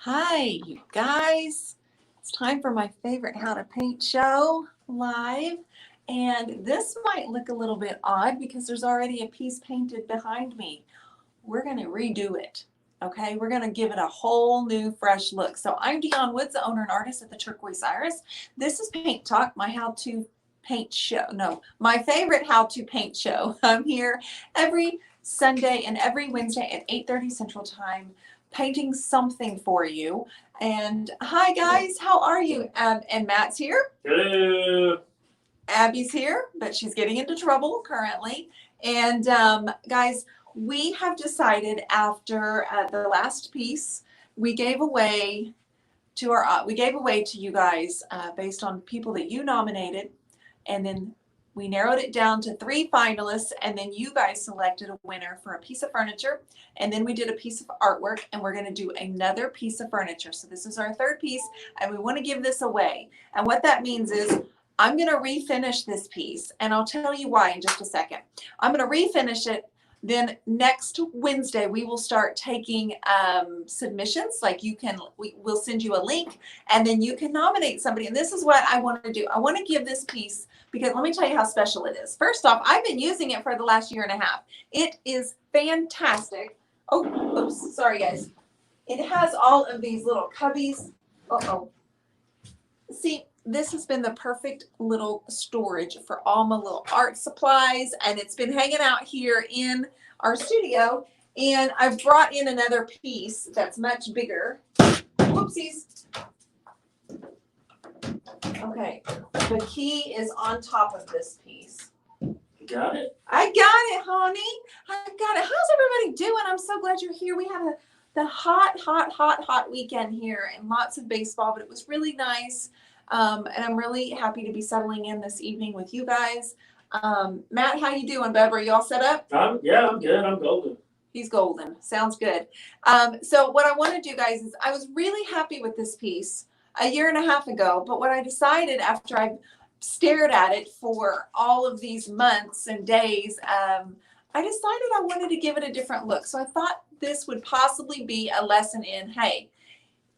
Hi, you guys. It's time for my favorite How to Paint show live. And this might look a little bit odd because there's already a piece painted behind me. We're going to redo it. Okay, we're going to give it a whole new fresh look. So I'm Dionne Woods, the owner and artist at the Turquoise Iris. This is Paint Talk, my how-to paint show. No, my favorite how-to paint show. I'm here every Sunday and every Wednesday at 8:30 Central Time, painting something for you. And hi guys, how are you? And Matt's here. Hello. Abby's here, but she's getting into trouble currently. And guys, we have decided after the last piece, we gave away to you guys based on people that you nominated, and then we narrowed it down to 3 finalists, and then you guys selected a winner for a piece of furniture, and then we did a piece of artwork, and we're going to do another piece of furniture. So this is our 3rd piece, and we want to give this away. And what that means is I'm going to refinish this piece, and I'll tell you why in just a second. I'm going to refinish it. Then next Wednesday, we will start taking submissions. Like we'll send you a link, and then you can nominate somebody. And this is what I want to do. I want to give this piece, because let me tell you how special it is. First off, I've been using it for the last 1.5 years. It is fantastic. Oh, oops, sorry guys. It has all of these little cubbies. Uh-oh. See, this has been the perfect little storage for all my little art supplies, and it's been hanging out here in our studio. And I've brought in another piece that's much bigger. Whoopsies. Okay, the key is on top of this piece. You got it? I got it, honey. I got it. How's everybody doing? I'm so glad you're here. We had the hot weekend here and lots of baseball, but it was really nice. And I'm really happy to be settling in this evening with you guys. Matt, how you doing, bub? Are you all set up? Yeah, I'm good. I'm golden. He's golden. Sounds good. So what I want to do, guys, is I was really happy with this piece 1.5 years ago, but what I decided after I stared at it for all of these months and days, I decided I wanted to give it a different look. So I thought this would possibly be a lesson in, hey,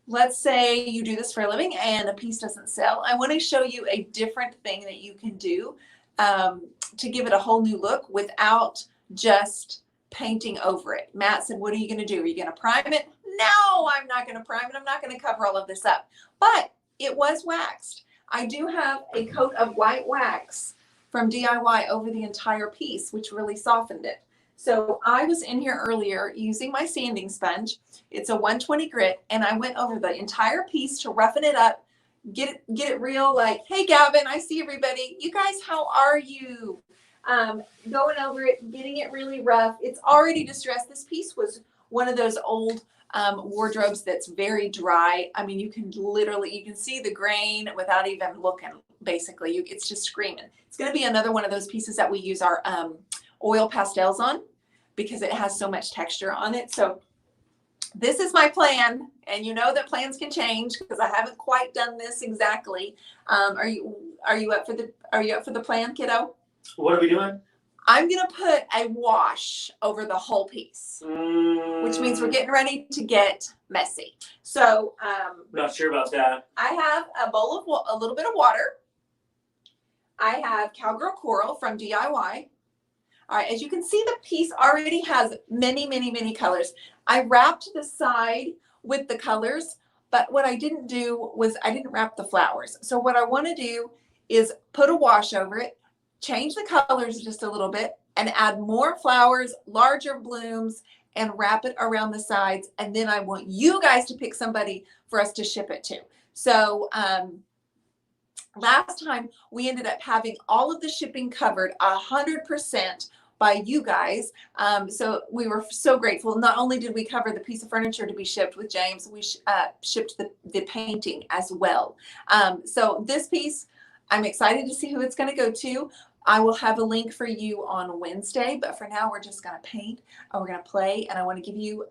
let's say you do this for a living and a piece doesn't sell. I want to show you a different thing that you can do to give it a whole new look without just painting over it. Matt said, what are you going to do? Are you going to prime it? No, I'm not going to prime it. I'm not going to cover all of this up. But it was waxed. I do have a coat of white wax from DIY over the entire piece, which really softened it. So I was in here earlier using my sanding sponge. It's a 120 grit, and I went over the entire piece to roughen it up, get it real like, hey, Gavin, I see everybody. You guys, how are you? Going over it, getting it really rough. It's already distressed. This piece was one of those old wardrobes that's very dry. I mean, you can see the grain without even looking, basically. It's just screaming. It's going to be another one of those pieces that we use our oil pastels on, because it has so much texture on it. So this is my plan, and you know that plans can change because I haven't quite done this exactly. Are you up for the plan, kiddo? What are we doing? I'm gonna put a wash over the whole piece, which means we're getting ready to get messy. So not sure about that. I have a bowl of a little bit of water. I have Cowgirl Coral from DIY. All right, as you can see, the piece already has many colors. I wrapped the side with the colors, but what I didn't do was I didn't wrap the flowers. So what I want to do is put a wash over it, change the colors just a little bit, and add more flowers, larger blooms, and wrap it around the sides. And then I want you guys to pick somebody for us to ship it to. So last time we ended up having all of the shipping covered 100% by you guys. So we were so grateful. Not only did we cover the piece of furniture to be shipped with James, we shipped the painting as well. So this piece, I'm excited to see who it's going to go to. I will have a link for you on Wednesday, but for now we're just going to paint and we're going to play, and I want to give you,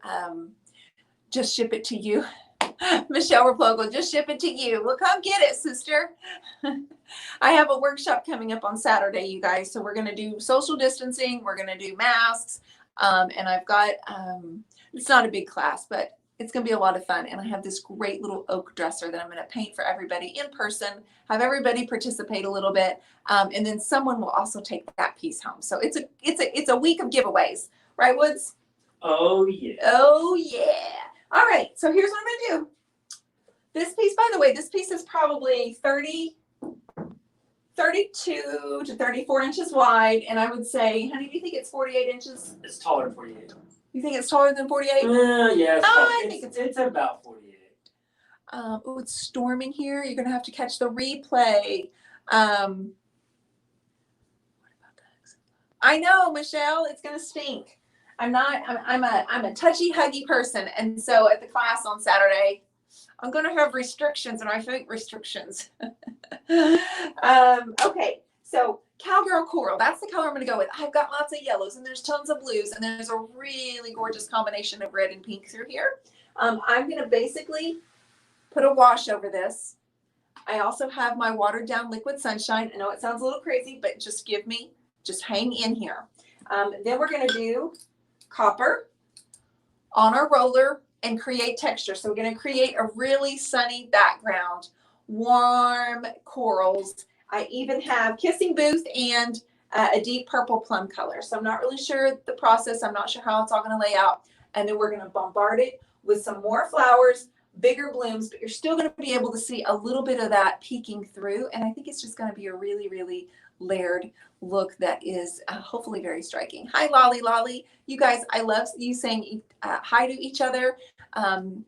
just ship it to you. Michelle Replogle, just ship it to you. Well, come get it, sister. I have a workshop coming up on Saturday, you guys. So we're going to do social distancing. We're going to do masks. And I've got, it's not a big class, but It's going to be a lot of fun. And I have this great little oak dresser that I'm going to paint for everybody in person, have everybody participate a little bit. And then someone will also take that piece home. So it's a week of giveaways, right, Woods? Oh, yeah. Oh, yeah. All right. So here's what I'm going to do. This piece, by the way, this piece is probably 32 to 34 inches wide. And I would say, honey, do you think it's 48 inches? It's taller than 48. You think it's taller than 48? Yeah, I think it's about 48. Oh, it's storming here. You're going to have to catch the replay. What about that? I know, Michelle, it's going to stink. I'm a touchy, huggy person. And so at the class on Saturday, I'm going to have restrictions, and I think restrictions. Okay. So Cowgirl Coral, that's the color I'm going to go with. I've got lots of yellows, and there's tons of blues, and there's a really gorgeous combination of red and pink through here. I'm going to basically put a wash over this. I also have my watered down liquid sunshine. I know it sounds a little crazy, but just hang in here. Then we're going to do copper on our roller and create texture. So we're going to create a really sunny background, warm corals. I even have Kissing Booth and a deep purple plum color. So I'm not really sure the process. I'm not sure how it's all going to lay out. And then we're going to bombard it with some more flowers, bigger blooms, but you're still going to be able to see a little bit of that peeking through. And I think it's just going to be a really, really layered look that is hopefully very striking. Hi, Lolly Lolly. You guys, I love you saying hi to each other. And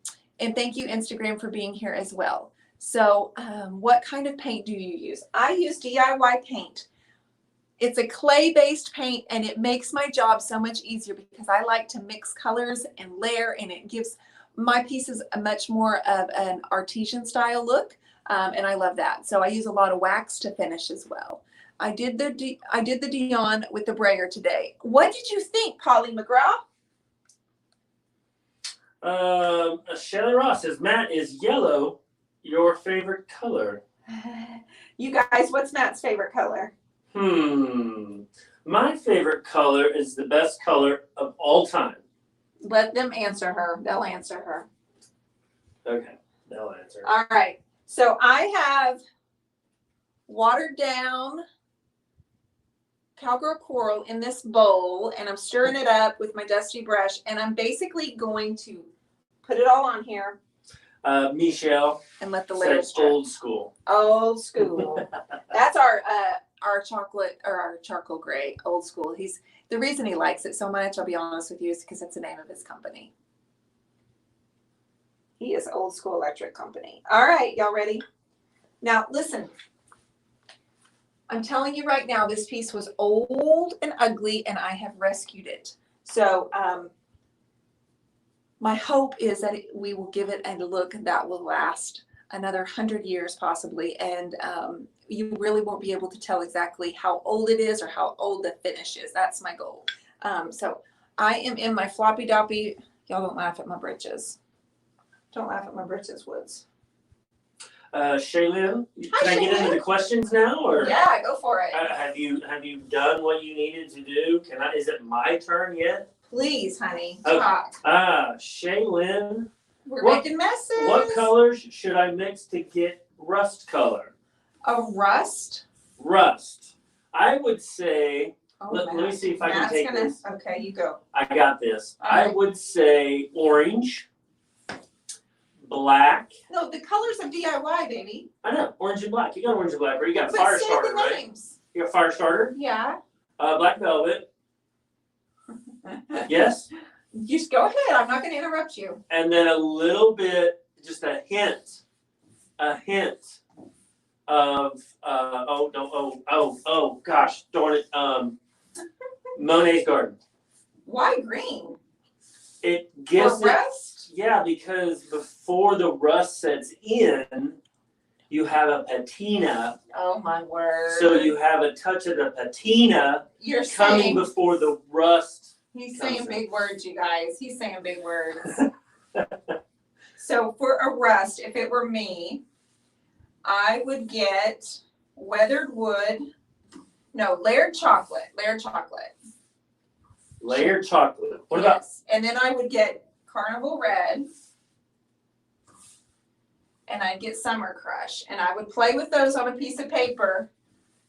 thank you, Instagram, for being here as well. So what kind of paint do you use? I use DIY paint. It's a clay-based paint, and it makes my job so much easier because I like to mix colors and layer, and it gives my pieces a much more of an artesian style look, and I love that. So I use a lot of wax to finish as well. I did the Dion with the brayer today. What did you think, Polly McGraw? Shelly Ross says, Matt, is yellow your favorite color? You guys, what's Matt's favorite color? My favorite color is the best color of all time. Let them answer her. They'll answer her. Okay, they'll answer. All right. So I have watered down Cowgirl Coral in this bowl, and I'm stirring it up with my dusty brush, and I'm basically going to put it all on here. Michelle and let the layers drip. Old school. Old school. That's our chocolate or our charcoal gray. Old school. The reason he likes it so much, I'll be honest with you, is because it's the name of his company. He is Old School Electric Company. All right, y'all ready? Now listen. I'm telling you right now, this piece was old and ugly, and I have rescued it. So my hope is that we will give it a look that will last another 100 years possibly, and you really won't be able to tell exactly how old it is or how old the finish is. That's my goal. So I am in my floppy doppy. Y'all don't laugh at my britches. Don't laugh at my britches, Woods. Shaylin, Hi, can I get into the questions now, or yeah, go for it. Have you done what you needed to do? Is it my turn yet? Please, honey, Okay. talk. Shaylin, We're making messes. what colors should I mix to get rust color? A rust? Rust. I would say. Oh, Let me see if I can take this. Okay, you go. I got this. All I right. would say orange, black. No, the colors of DIY, baby. I know, orange and black. You got orange and black, right? You got But fire say starter, the right? names. You got fire starter. Yeah. Black velvet. Yes. Just go ahead. I'm not going to interrupt you. And then a little bit, just a hint of gosh darn it, Monet's Garden. Why green? It gives For rust? yeah, because before the rust sets in, you have a patina. Oh my word. So you have a touch of the patina You're coming saying, before the rust. he's comes saying in. big words, you guys. He's saying big words. So for a rust, if it were me, I would get weathered wood. No, layered chocolate. Layered chocolate. Layered chocolate. What Yes. And then I would get carnival red. and I'd get Summer Crush, and I would play with those on a piece of paper,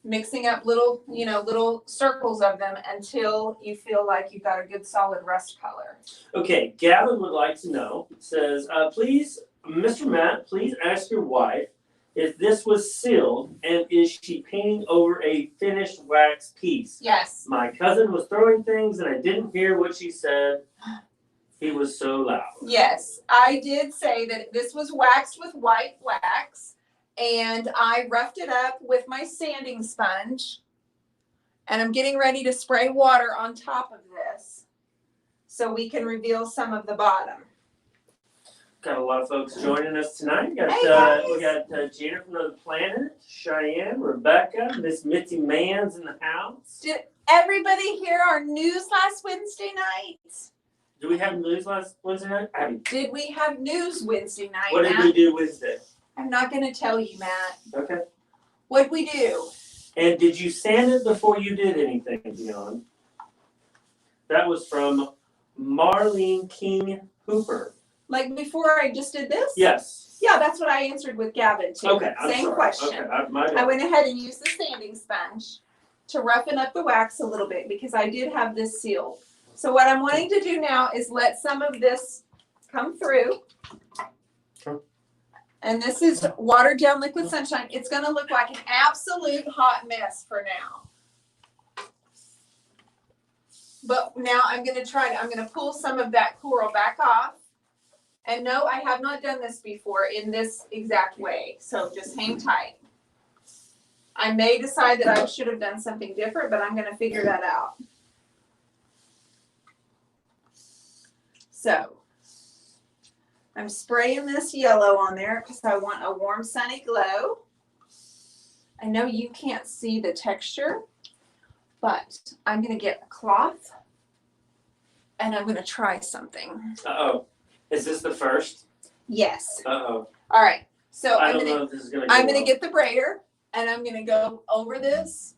mixing up little, little circles of them until you feel like you've got a good solid rust color. Okay, Gavin would like to know, says, please, Mr. Matt, please ask your wife if this was sealed and is she painting over a finished wax piece? Yes. My cousin was throwing things and I didn't hear what she said. He was so loud. Yes, I did say that this was waxed with white wax, and I roughed it up with my sanding sponge, and I'm getting ready to spray water on top of this so we can reveal some of the bottom. Got a lot of folks joining us tonight. We got Janet from another planet, Cheyenne, Rebecca, Miss Mitzi Mann's in the house. Did everybody hear our news last Wednesday night? Do we have news last Wednesday night? Did we have news Wednesday night, What did Matt? we do Wednesday? I'm not going to tell you, Matt. Okay. What'd we do? And did you sand it before you did anything, Dion? That was from Marlene King Hooper. Like before I just did this? Yes. Yeah, that's what I answered with Gavin too. Okay, I'm Same sorry. question. Okay, my bad. I went ahead and used the sanding sponge to roughen up the wax a little bit because I did have this sealed. So what I'm wanting to do now is let some of this come through. Sure. And this is watered down liquid sunshine. It's going to look like an absolute hot mess for now. But now I'm going to pull some of that coral back off. And no, I have not done this before in this exact way. So just hang tight. I may decide that I should have done something different, but I'm going to figure that out. So I'm spraying this yellow on there because I want a warm, sunny glow. I know you can't see the texture, but I'm going to get a cloth and I'm going to try something. Uh-oh. Is this the first? Yes. Uh-oh. All right. So I don't know if this is going to go well. get the brayer and I'm going to go over this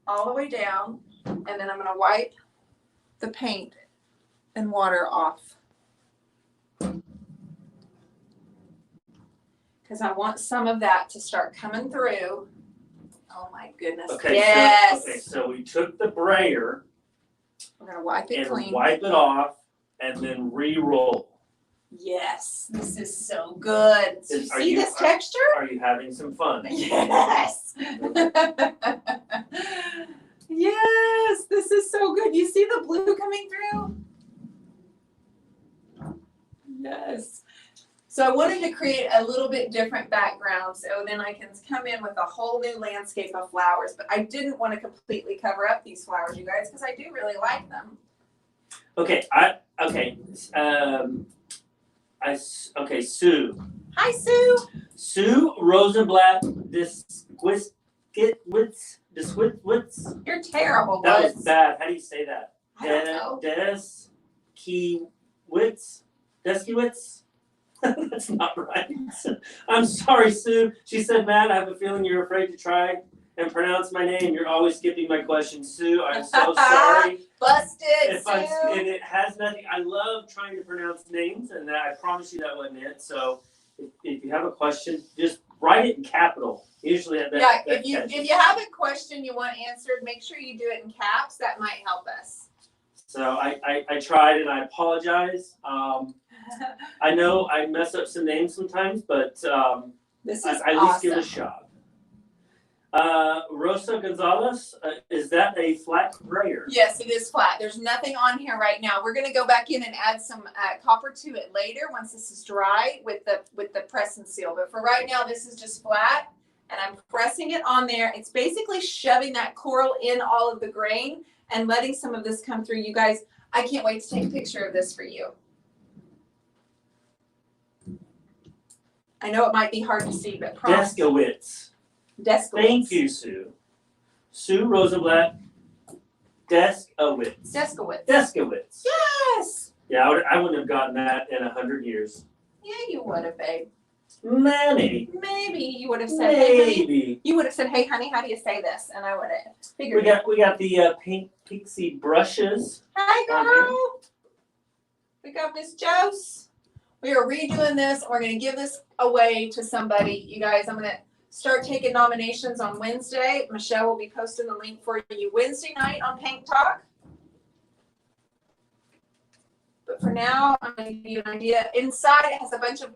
all the way down, and then I'm going to wipe the paint and water off. Because I want some of that to start coming through. Oh my goodness. Okay, yes. So we took the brayer. We're going to wipe it clean. Wipe it off and then re-roll. Yes. This is so good. Do you see this texture? Are you having some fun? Yes. Yes. This is so good. You see the blue coming through? Yes. So I wanted to create a little bit different background so then I can come in with a whole new landscape of flowers. But I didn't want to completely cover up these flowers, you guys, because I do really like them. Okay. Sue. Hi, Sue. Sue Rosenblatt Disquitwitz. You're terrible, That Woods. was bad. How do you say that? I don't know. Deskiewicz? That's not right. I'm sorry, Sue. She said, Matt, I have a feeling you're afraid to try and pronounce my name. You're always skipping my questions, Sue. I'm so sorry. Busted, Sue. And it has nothing. I love trying to pronounce names, and I promise you that wasn't it. So if you have a question, just write it in capital. Usually that if you have a question you want answered, make sure you do it in caps. That might help us. So I tried, and I apologize. I know I mess up some names sometimes, but this is I at least give it a shot. Rosa Gonzalez, is that a flat brayer? Yes, it is flat. There's nothing on here right now. We're going to go back in and add some copper to it later once this is dry with the press and seal. But for right now, this is just flat, and I'm pressing it on there. It's basically shoving that coral in all of the grain and letting some of this come through. You guys, I can't wait to take a picture of this for you. I know it might be hard to see, but promise. Deskiewicz. Thank you, Sue. Sue Rosenblatt. Deskiewicz. Yes. Yeah, I wouldn't have gotten that in 100 years. Yeah, you would have, babe. Maybe you would have said, hey, honey. You would have said, hey, honey, how do you say this? And I would have figured We got the pink pixie brushes. Hi, girl. We got Miss Jose. We are redoing this. We're going to give this away to somebody. You guys, I'm going to start taking nominations on Wednesday. Michelle will be posting the link for you Wednesday night on Paint Talk. But for now, I'm going to give you an idea. Inside, it has a bunch of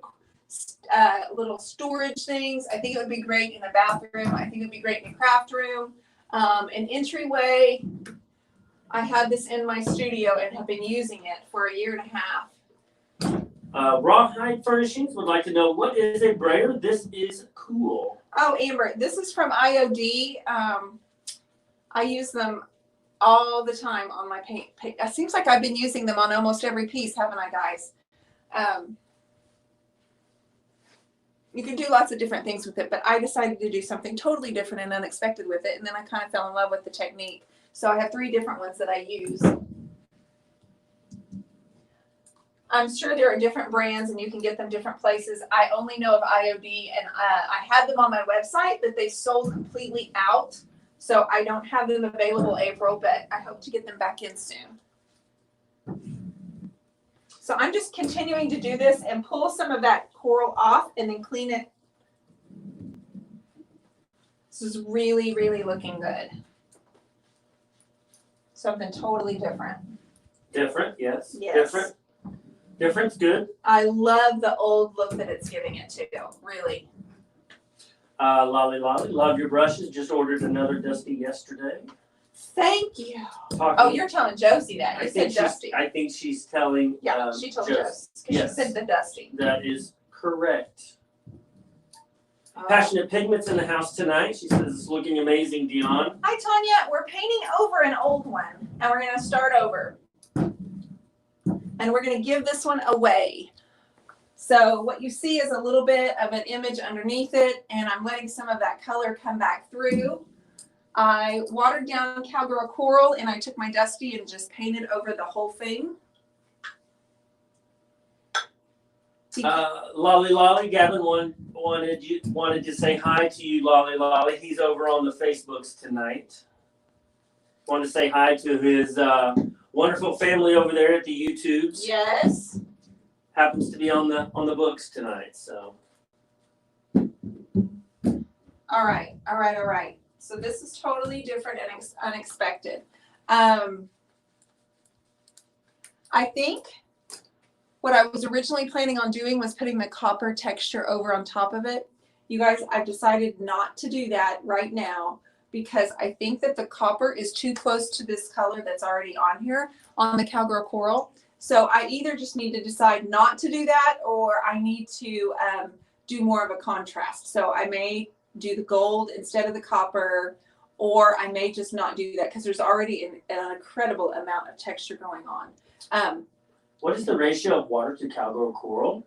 little storage things. I think it would be great in a bathroom. I think it would be great in a craft room. An entryway. I had this in my studio and have been using it for a year and a half. Rawhide Furnishings would like to know, what is a brayer? This is cool. Oh, Amber, this is from IOD. I use them all the time on my paint. It seems like I've been using them on almost every piece, haven't I, guys? You can do lots of different things with it, but I decided to do something totally different and unexpected with it, and then I kind of fell in love with the technique. So I have 3 different ones that I use. I'm sure there are different brands and you can get them different places. I only know of IOD, and I had them on my website, but they sold completely out. So I don't have them available April, but I hope to get them back in soon. So I'm just continuing to do this and pull some of that coral off and then clean it. This is really, really looking good. Something totally different. Different, yes. Yes. Different. Different's good. I love the old look that it's giving it to, really. Lolly, love your brushes. Just ordered another Dusty yesterday. Thank you. Talking, You're telling Josie that. You said Dusty. I think she's telling. Yeah, she told Josie. Yes. She said the Dusty. That is correct. Passionate Pigments in the house tonight. She says it's looking amazing, Dion. Hi, Tanya. We're painting over an old one, and we're going to start over. And we're going to give this one away. So what you see is a little bit of an image underneath it, and I'm letting some of that color come back through. I watered down Cowgirl Coral, and I took my Dusty and just painted over the whole thing. Lolly, Gavin wanted to say hi to you, Lolly. He's over on the Facebooks tonight. Wanted to say hi to his wonderful family over there at the YouTubes. Yes. Happens to be on the books tonight, so. All right. So this is totally different and unexpected. I think what I was originally planning on doing was putting the copper texture over on top of it. You guys, I've decided not to do that right now because I think that the copper is too close to this color that's already on here on the Cowgirl Coral. So I either just need to decide not to do that, or I need to do more of a contrast. So I may do the gold instead of the copper, or I may just not do that because there's already an incredible amount of texture going on. What is the ratio of water to Cowgirl Coral?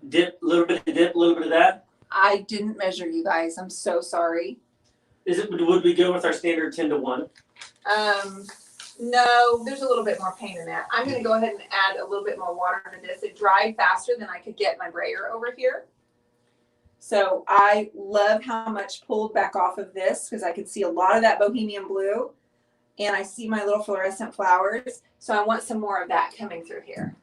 Dip, a little bit of dip, a little bit of that. I didn't measure, you guys. I'm so sorry. Would we go with our standard 10-to-1? No, there's a little bit more paint in that. I'm going to go ahead and add a little bit more water to this. It dried faster than I could get my brayer over here. So I love how much pulled back off of this because I could see a lot of that bohemian blue, and I see my little fluorescent flowers. So I want some more of that coming through here.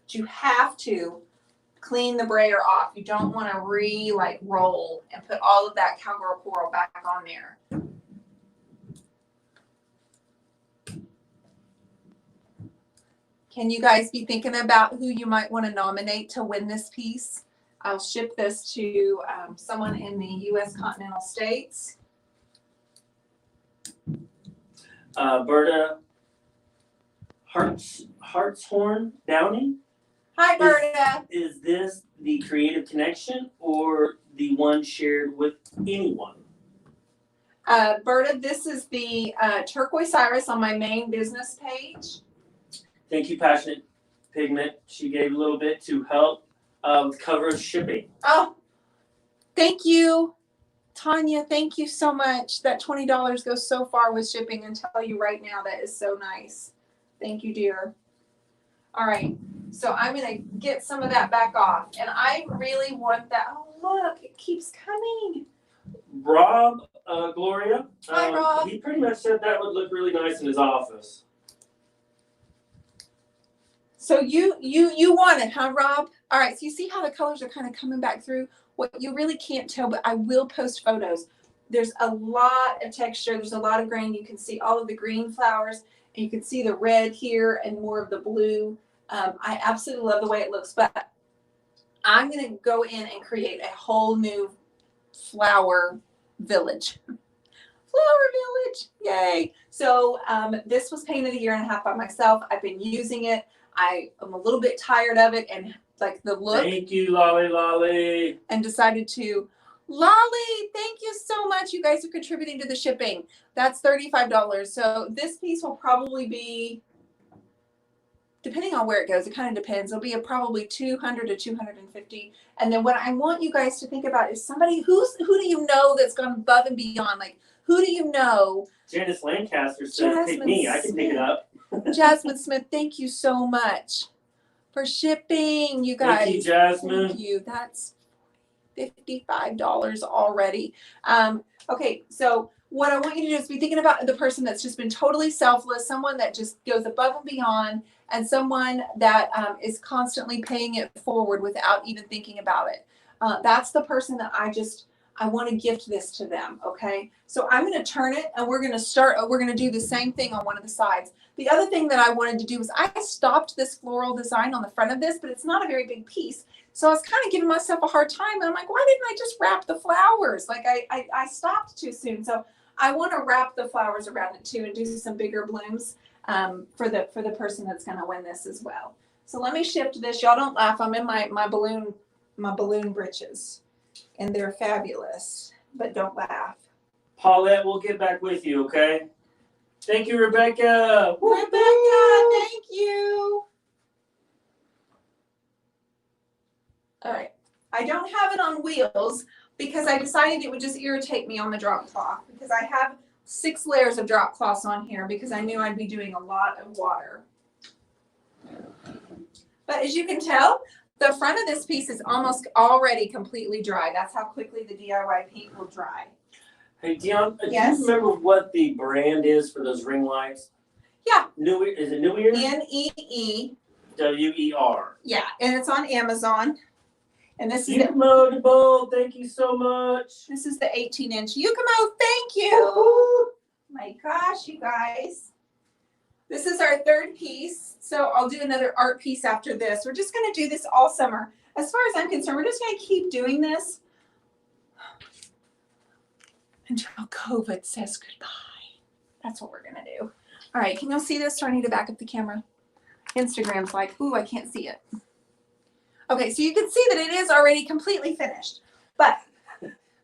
But you have to clean the brayer off. You don't want to roll and put all of that Cowgirl Coral back on there. Can you guys be thinking about who you might want to nominate to win this piece? I'll ship this to someone in the U.S. continental states. Berta Hartshorn Downing. Hi, Berta. Is this the Creative Connection or the one shared with anyone? Berta, this is the turquoise iris on my main business page. Thank you, Passionate Pigment. She gave a little bit to help with cover shipping. Oh, thank you, Tanya. Thank you so much. That $20 goes so far with shipping, and tell you right now that is so nice. Thank you, dear. All right, so I'm going to get some of that back off, and I really want that. Oh, look, it keeps coming. Rob, Gloria. Hi, Rob. He pretty much said that would look really nice in his office. So you want it, huh, Rob? All right, so you see how the colors are kind of coming back through? What you really can't tell, but I will post photos. There's a lot of texture. There's a lot of grain. You can see all of the green flowers, and you can see the red here and more of the blue. I absolutely love the way it looks, but I'm going to go in and create a whole new flower village. Flower village, yay. So this was painted a year and a half by myself. I've been using it. I am a little bit tired of it and like the look. Thank you, Lolly. And decided to, Lolly, thank you so much. You guys are contributing to the shipping. That's $35. So this piece will probably be, depending on where it goes, it kind of depends. It'll be probably 200 to 250. And then what I want you guys to think about is somebody who do you know that's gone above and beyond? Like, who do you know? Janice Lancaster says, pick me. I can pick it up. Jasmine Smith, thank you so much for shipping, you guys. Thank you, Jasmine. Thank you. That's $55 already. Okay, so what I want you to do is be thinking about the person that's just been totally selfless, someone that just goes above and beyond, and someone that is constantly paying it forward without even thinking about it. That's the person that I want to gift this to them, okay? So I'm going to turn it, and we're going to do the same thing on one of the sides. The other thing that I wanted to do was I stopped this floral design on the front of this, but it's not a very big piece. So I was kind of giving myself a hard time, and I'm like, why didn't I just wrap the flowers? Like I stopped too soon. So I want to wrap the flowers around it too and do some bigger blooms for the person that's going to win this as well. So let me shift this. Y'all don't laugh. I'm in my balloon breeches. And they're fabulous, but don't laugh. Paulette, we'll get back with you, okay? Thank you, Rebecca. Rebecca, thank you. All right. I don't have it on wheels because I decided it would just irritate me on the drop cloth because I have 6 layers of drop cloths on here because I knew I'd be doing a lot of water. But as you can tell, the front of this piece is almost already completely dry. That's how quickly the DIY paint will dry. Hey, Dion, Yes? do you remember what the brand is for those ring lights? Yeah. Is it New Ear? N-E-E. W-E-R. Yeah, and it's on Amazon. And this is Ukemo, thank you so much. This is the 18-inch Ukemo. Thank you. My gosh, you guys. This is our 3rd piece. So I'll do another art piece after this. We're just going to do this all summer. As far as I'm concerned, we're just going to keep doing this until COVID says goodbye. That's what we're going to do. All right, can y'all see this? Or I need to back up the camera. Instagram's like, ooh, I can't see it. Okay, so you can see that it is already completely finished. But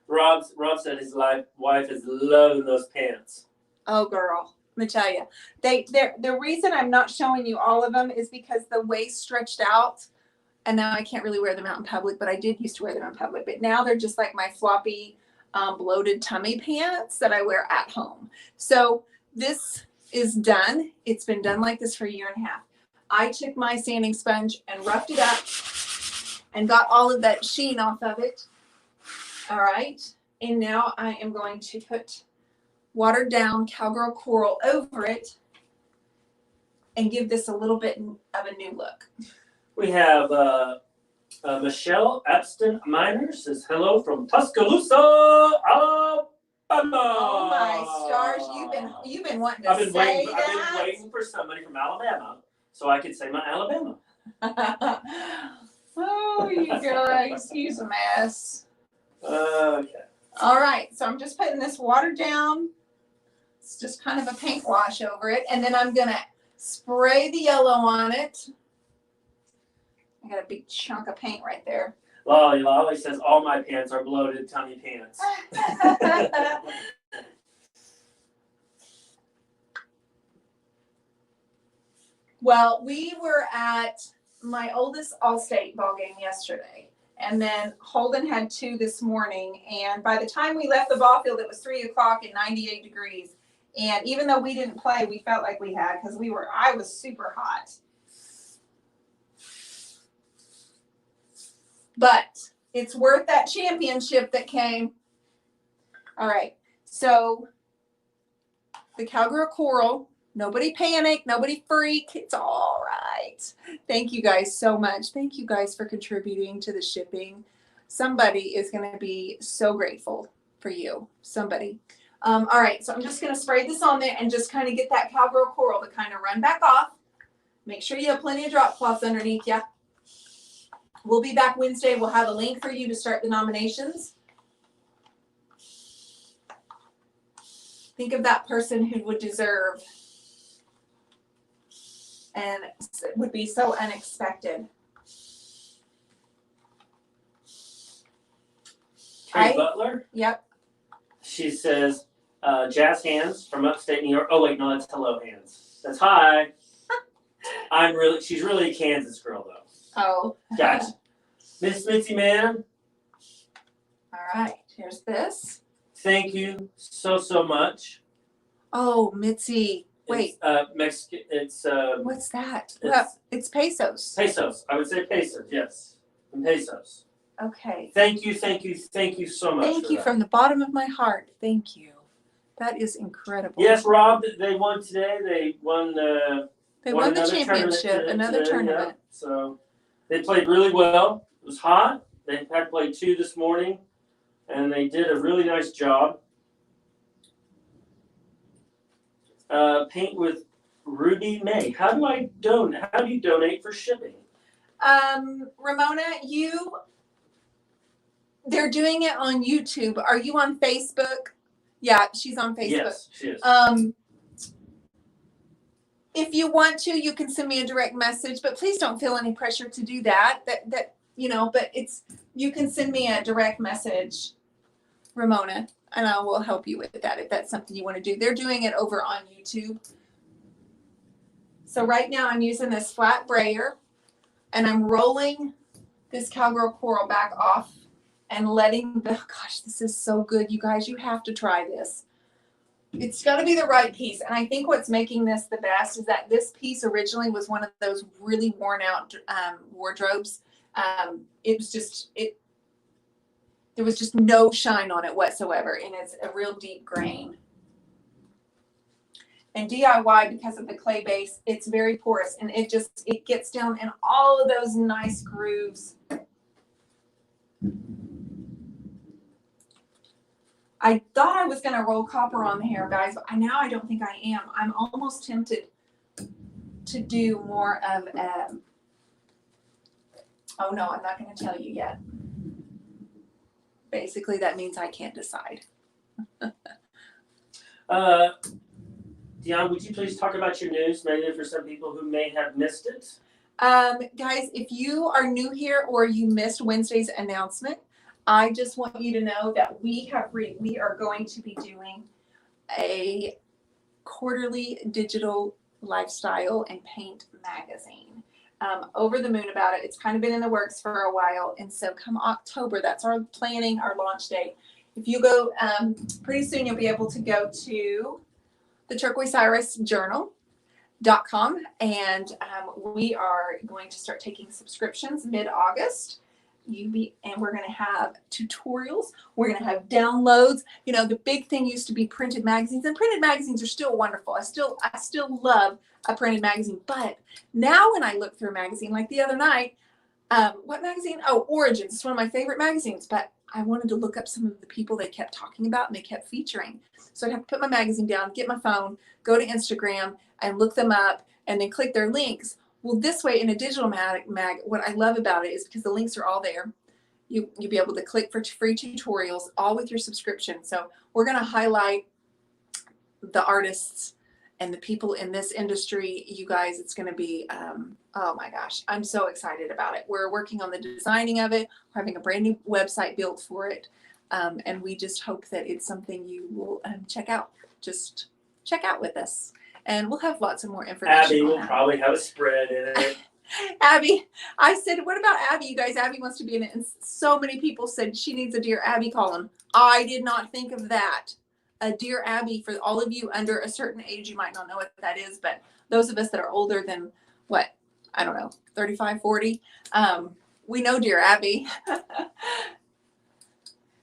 Rob said his wife is loving those pants. oh, girl, let me tell you, the reason I'm not showing you all of them is because the waist stretched out, and now I can't really wear them out in public. But I did used to wear them in public. But now they're just like my floppy, bloated tummy pants that I wear at home. So this is done. It's been done like this for a year and a half. I took my sanding sponge and roughed it up and got all of that sheen off of it. All right. And now I am going to put watered down Cowgirl Coral over it and give this a little bit of a new look. We have Michelle Epston Miner says hello from Tuscaloosa, Alabama. Oh my stars! You've been wanting to say that. I've been waiting for somebody from Alabama so I could say my Alabama. Oh, you guys, he's a mess. Okay. All right, so I'm just putting this watered down. It's just kind of a paint wash over it, and then I'm gonna spray the yellow on it. I got a big chunk of paint right there. Lolly says all my pants are bloated tummy pants. Well, we were at my oldest All-State ball game yesterday, and then Holden had 2 this morning. And by the time we left the ball field, it was 3 o'clock and 98 degrees. And even though we didn't play, we felt like we had because I was super hot. But it's worth that championship that came. All right. So the Cowgirl Coral, nobody panic, nobody freak. It's all right. Thank you guys so much. Thank you guys for contributing to the shipping. Somebody is going to be so grateful for you. Somebody. All right. So I'm just going to spray this on there and just kind of get that Cowgirl Coral to kind of run back off. Make sure you have plenty of drop cloths underneath you. We'll be back Wednesday. We'll have a link for you to start the nominations. Think of that person who would deserve and it would be so unexpected. Carrie Butler? Yep. She says, jazz hands from upstate New York. Oh, wait, no, that's hello hands. That's hi. She's really a Kansas girl, though. Oh. Gotcha. Miss Mitzi, man. All right, here's this. Thank you so much. Oh, Mitzi. Wait. It's Mexican. It's what's that? It's pesos. Pesos. I would say pesos. Yes, in pesos. Okay. Thank you so much. Thank you from the bottom of my heart. Thank you. That is incredible. Yes, Rob. They won today. They won. They won the championship. Another tournament. Yeah. So they played really well. It was hot. They had played 2 this morning, and they did a really nice job. Paint with Ruby May. How do you donate for shipping? Ramona, they're doing it on YouTube. Are you on Facebook? Yeah, she's on Facebook. Yes, she is. If you want to, you can send me a direct message, but please don't feel any pressure to do that. But you can send me a direct message, Ramona, and I will help you with that if that's something you want to do. They're doing it over on YouTube. So right now I'm using this flat brayer and I'm rolling this Cowgirl Coral back off and letting gosh, this is so good. You guys, you have to try this. It's got to be the right piece. And I think what's making this the best is that this piece originally was one of those really worn out wardrobes. There was just no shine on it whatsoever. And it's a real deep grain. And DIY, because of the clay base, it's very porous and it gets down in all of those nice grooves. I thought I was going to roll copper on the hair, guys, but now I don't think I am. I'm almost tempted to do more of, oh no, I'm not going to tell you yet. Basically, that means I can't decide. Dion, would you please talk about your news, maybe for some people who may have missed it? Guys, if you are new here or you missed Wednesday's announcement, I just want you to know that we are going to be doing a quarterly digital lifestyle and paint magazine. Over the moon about it. It's kind of been in the works for a while. And so come October, that's our planning, our launch date. If you go, pretty soon you'll be able to go to the turquoiseirisjournal.com and we are going to start taking subscriptions mid-August. And we're going to have tutorials. We're going to have downloads. You know, the big thing used to be printed magazines, and printed magazines are still wonderful. I still love a printed magazine. But now when I look through a magazine, like the other night, what magazine? Oh, Origins. It's one of my favorite magazines. But I wanted to look up some of the people they kept talking about and they kept featuring. So I'd have to put my magazine down, get my phone, go to Instagram and look them up and then click their links. Well, this way in a digital mag, what I love about it is because the links are all there. You'll be able to click for free tutorials, all with your subscription. So we're going to highlight the artists and the people in this industry. You guys, it's going to be, oh my gosh, I'm so excited about it. We're working on the designing of it. We're having a brand new website built for it. And we just hope that it's something you will check out. Just check out with us. And we'll have lots of more information. Abby will probably have a spread in it. Abby, I said, what about Abby? You guys, Abby wants to be in it. And so many people said she needs a Dear Abby column. I did not think of that. A Dear Abby, for all of you under a certain age, you might not know what that is. But those of us that are older than, what, I don't know, 35, 40, we know Dear Abby.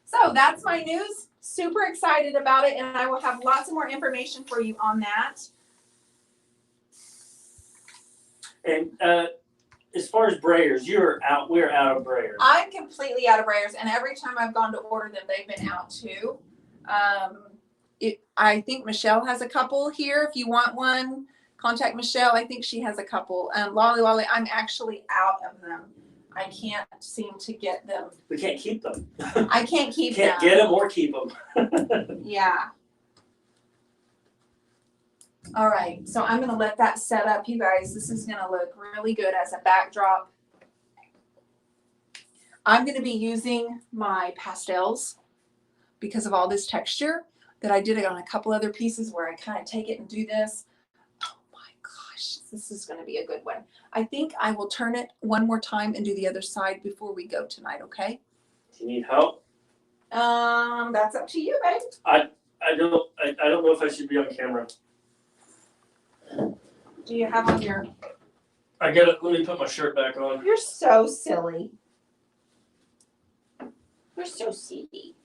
So that's my news. super excited about it, and I will have lots of more information for you on that. And as far as brayers, we're out of brayers. I'm completely out of brayers, and every time I've gone to order them, they've been out too. I think Michelle has a couple here. If you want one, contact Michelle. I think she has a couple. Lolly, I'm actually out of them. I can't seem to get them. We can't keep them. I can't keep them. Can't get them or keep them. Yeah. All right, so I'm going to let that set up, you guys. This is going to look really good as a backdrop. I'm going to be using my pastels because of all this texture that I did it on a couple other pieces where I kind of take it and do this. Oh my gosh, this is going to be a good one. I think I will turn it one more time and do the other side before we go tonight, okay? Do you need help? That's up to you, babe. I don't know if I should be on camera. Do you have on your... I get it. Let me put my shirt back on. You're so silly. You're so silly.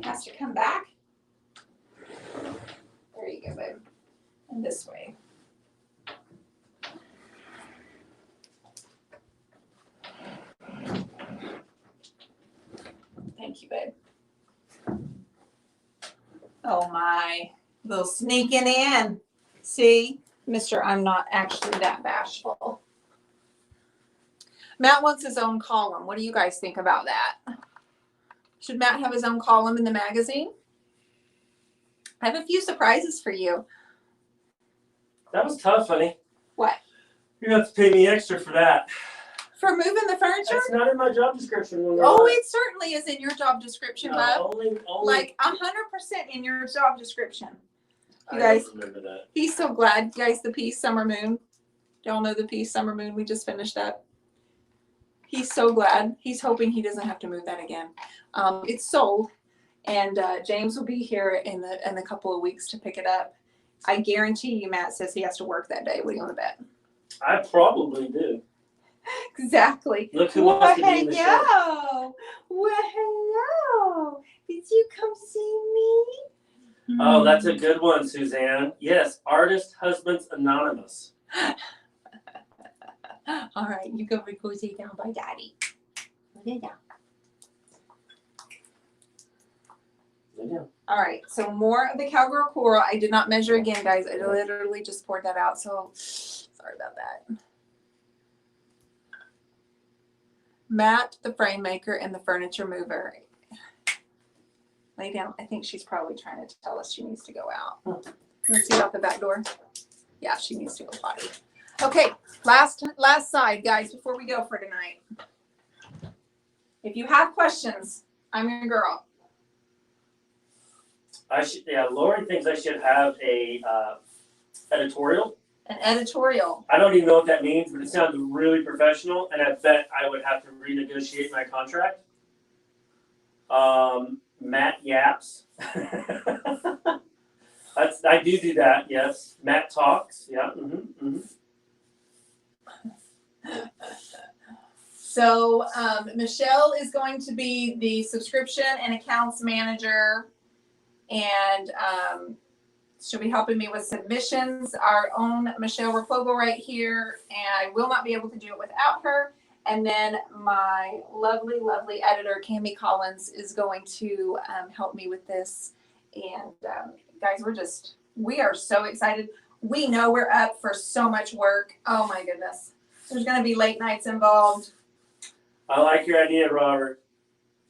Has to come back. There you go, babe. And this way. Thank you, babe. Oh my, little sneaking in. See, Mr. I'm not actually that bashful. Matt wants his own column. What do you guys think about that? Should Matt have his own column in the magazine? I have a few surprises for you. That was tough, honey. What? You're going to have to pay me extra for that. For moving the furniture? That's not in my job description. Oh, it certainly is in your job description, bub. Only Like 100% in your job description. You I guys, don't remember that. he's so glad. You guys, the piece Summer Moon. Y'all know the piece Summer Moon. We just finished that. He's so glad. He's hoping he doesn't have to move that again. It's sold, and James will be here in a couple of weeks to pick it up. I guarantee you, Matt says he has to work that day. What do you want to bet? I probably do. Exactly. Look who wants to be in the show. Well, hello. Did you come see me? Oh, that's a good one, Suzanne. Yes, Artist Husbands Anonymous. All right, you go sit down by Daddy. Lay down. Yeah. All right, so more of the Cowgirl Coral. I did not measure again, guys. I literally just poured that out, so sorry about that. Matt, the frame maker, and the furniture mover. Lay down. I think she's probably trying to tell us she needs to go out. Let's see out the back door. Yeah, she needs to go potty. Okay, last side, guys, before we go for tonight. If you have questions, I'm your girl. Lori thinks I should have a editorial. An editorial. I don't even know what that means, but it sounds really professional, and I bet I would have to renegotiate my contract. Matt yaps. I do that, yes. Matt talks, yeah. So Michelle is going to be the subscription and accounts manager, and she'll be helping me with submissions. Our own Michelle Rapogo right here, and I will not be able to do it without her. And then my lovely, lovely editor, Cami Collins, is going to help me with this. And guys, we are so excited. We know we're up for so much work. Oh my goodness. There's going to be late nights involved. I like your idea, Robert.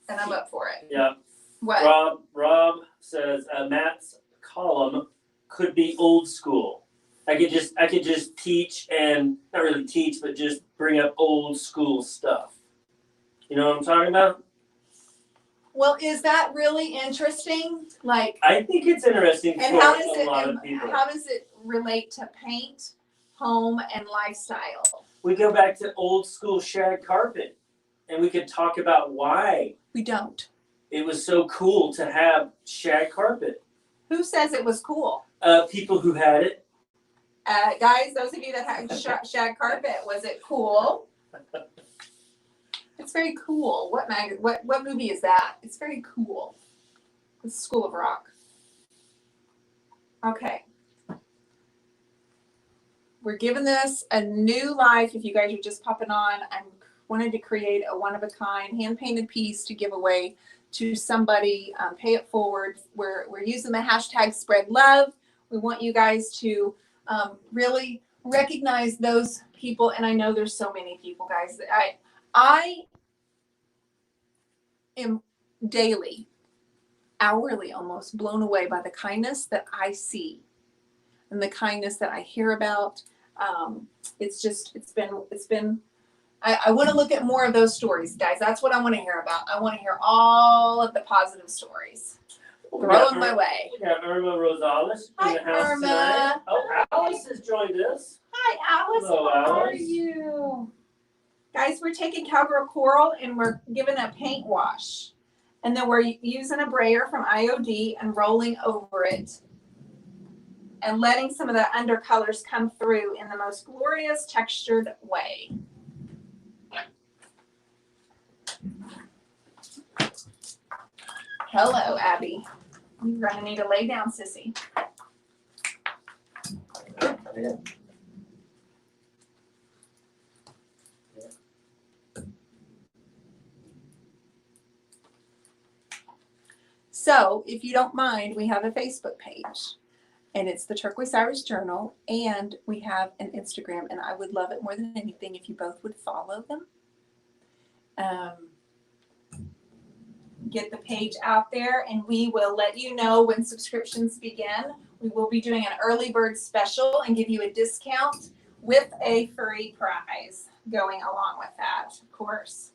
And I'm up for it. Yeah. What? Rob says Matt's column could be old school. I could just teach, and not really teach, but just bring up old school stuff. You know what I'm talking about? Well, is that really interesting? Like, I think it's interesting and for how does a lot of people. How does it relate to paint, home, and lifestyle? We go back to old school shag carpet, and we could talk about why We don't. it was so cool to have shag carpet. Who says it was cool? People who had it. Guys, those of you that had shag carpet, was it cool? It's very cool. What movie is that? It's very cool. School of Rock. Okay. We're giving this a new life. If you guys are just popping on, I wanted to create a one-of-a-kind hand-painted piece to give away to somebody. Pay it forward. We're using the hashtag spread love. We want you guys to really recognize those people. And I know there's so many people, guys. I am daily, hourly almost, blown away by the kindness that I see and the kindness that I hear about. It's been, I want to look at more of those stories, guys. That's what I want to hear about. I want to hear all of the positive stories. Throw them my way. We got Irma Rosales in the house Irma. tonight. Oh, Alice has joined us. Hi, Alice. Hello, How are Alice. you? Guys, we're taking Cowgirl Coral and we're giving a paint wash. And then we're using a brayer from IOD and rolling over it and letting some of the undercolors come through in the most glorious textured way. Hello, Abby. You're gonna need to lay down, sissy. Yeah. So, if you don't mind, we have a Facebook page, and it's the Turquoise Irish Journal, and we have an Instagram, and I would love it more than anything if you both would follow them. Get the page out there, and we will let you know when subscriptions begin. We will be doing an early bird special and give you a discount with a free prize going along with that, of course.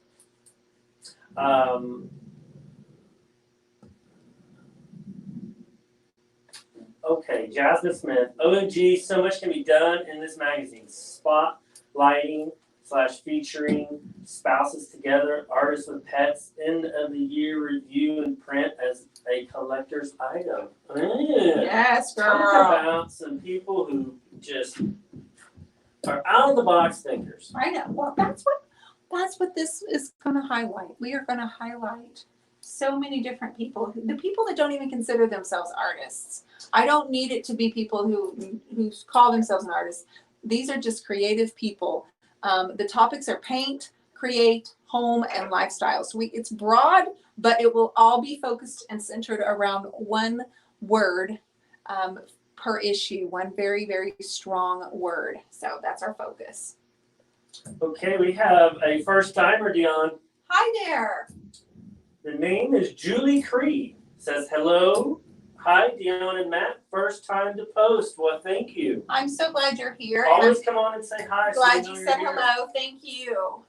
Okay, Jasmine Smith. OMG, so much can be done in this magazine. Spotlighting / featuring spouses together, artists with pets, end of the year review and print as a collector's item. Yes, girl. Talk about some people who just are out of the box thinkers. I know. Well, that's what this is going to highlight. We are going to highlight so many different people. The people that don't even consider themselves artists. I don't need it to be people who call themselves an artist. These are just creative people. The topics are paint, create, home, and lifestyle. So it's broad, but it will all be focused and centered around one word per issue, one very, very strong word. So that's our focus. Okay, we have a first timer, Dion. Hi there. The name is Julie Creed. Says hello. Hi, Dion and Matt. First time to post. Well, thank you. I'm so glad you're here. Always come on and say hi. Glad so you we know said you're here. hello. Thank you.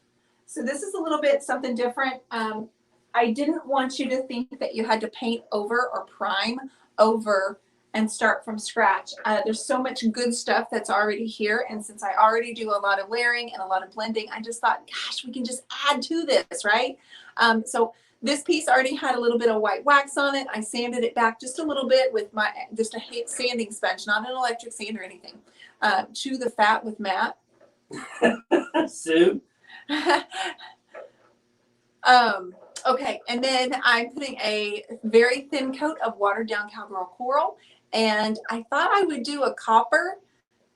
So this is a little bit something different. I didn't want you to think that you had to paint over or prime over and start from scratch. There's so much good stuff that's already here. And since I already do a lot of layering and a lot of blending, I just thought, gosh, we can just add to this, right? So this piece already had a little bit of white wax on it. I sanded it back just a little bit with just a sanding sponge, not an electric sand or anything. Chew the fat with Matt. Sue. Okay, and then I'm putting a very thin coat of watered down Cowgirl Coral, and I thought I would do a copper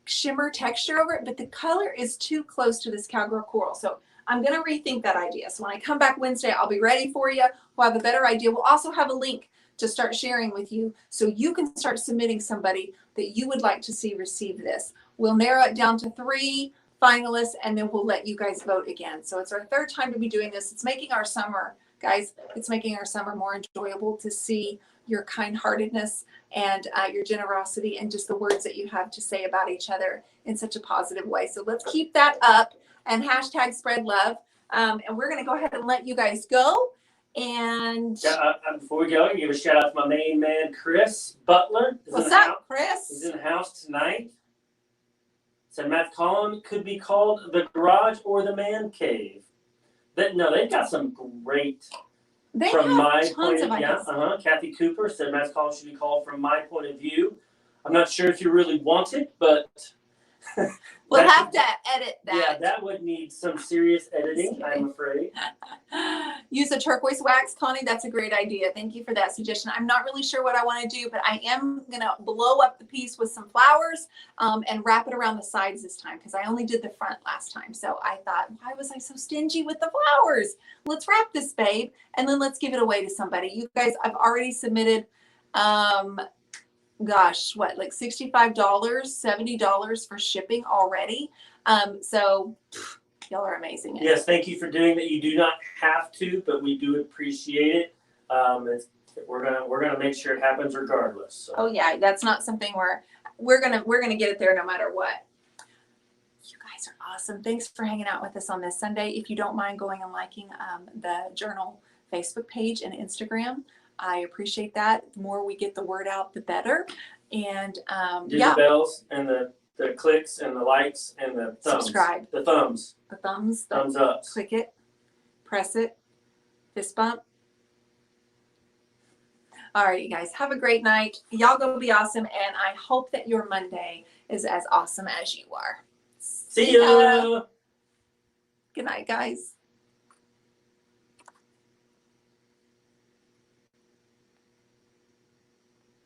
shimmer texture over it, but the color is too close to this Cowgirl Coral. So I'm going to rethink that idea. So when I come back Wednesday, I'll be ready for you. We'll have a better idea. We'll also have a link to start sharing with you so you can start submitting somebody that you would like to see receive this. We'll narrow it down to 3 finalists, and then we'll let you guys vote again. So it's our 3rd time to be doing this. It's making our summer, guys, it's making our summer more enjoyable to see your kind-heartedness and your generosity and just the words that you have to say about each other in such a positive way. So let's keep that up and hashtag spread love. And we're going to go ahead and let you guys go. And Before we go, give a shout out to my main man, Chris Butler. What's up, Chris? He's in the house tonight. Said Matt's column could be called the garage or the man cave. They've got some great. They from have my tons point of ideas. Kathy Cooper said Matt's column should be called from my point of view. I'm not sure if you really want it, but We'll That- have to edit Yeah, that. that would need some serious editing, I'm afraid. Use a turquoise wax, Connie. That's a great idea. Thank you for that suggestion. I'm not really sure what I want to do, but I am going to blow up the piece with some flowers and wrap it around the sides this time because I only did the front last time. So I thought, why was I so stingy with the flowers? Let's wrap this, babe, and then let's give it away to somebody. You guys, I've already submitted gosh, what, like $65, $70 for shipping already. So y'all are amazing. Yes, thank you for doing that. You do not have to, but we do appreciate it. We're gonna make sure it happens regardless. So. Oh yeah, that's not something we're gonna get it there no matter what. You guys are awesome. Thanks for hanging out with us on this Sunday. If you don't mind going and liking the Journal Facebook page and Instagram, I appreciate that. The more we get the word out, the better. And do the bells and the clicks and the likes and the thumbs. Subscribe. The thumbs. The thumbs. Thumbs up. Click it. Press it. Fist bump. All right, you guys, have a great night. Y'all go be awesome. And I hope that your Monday is as awesome as you are. See ya. Good night, guys.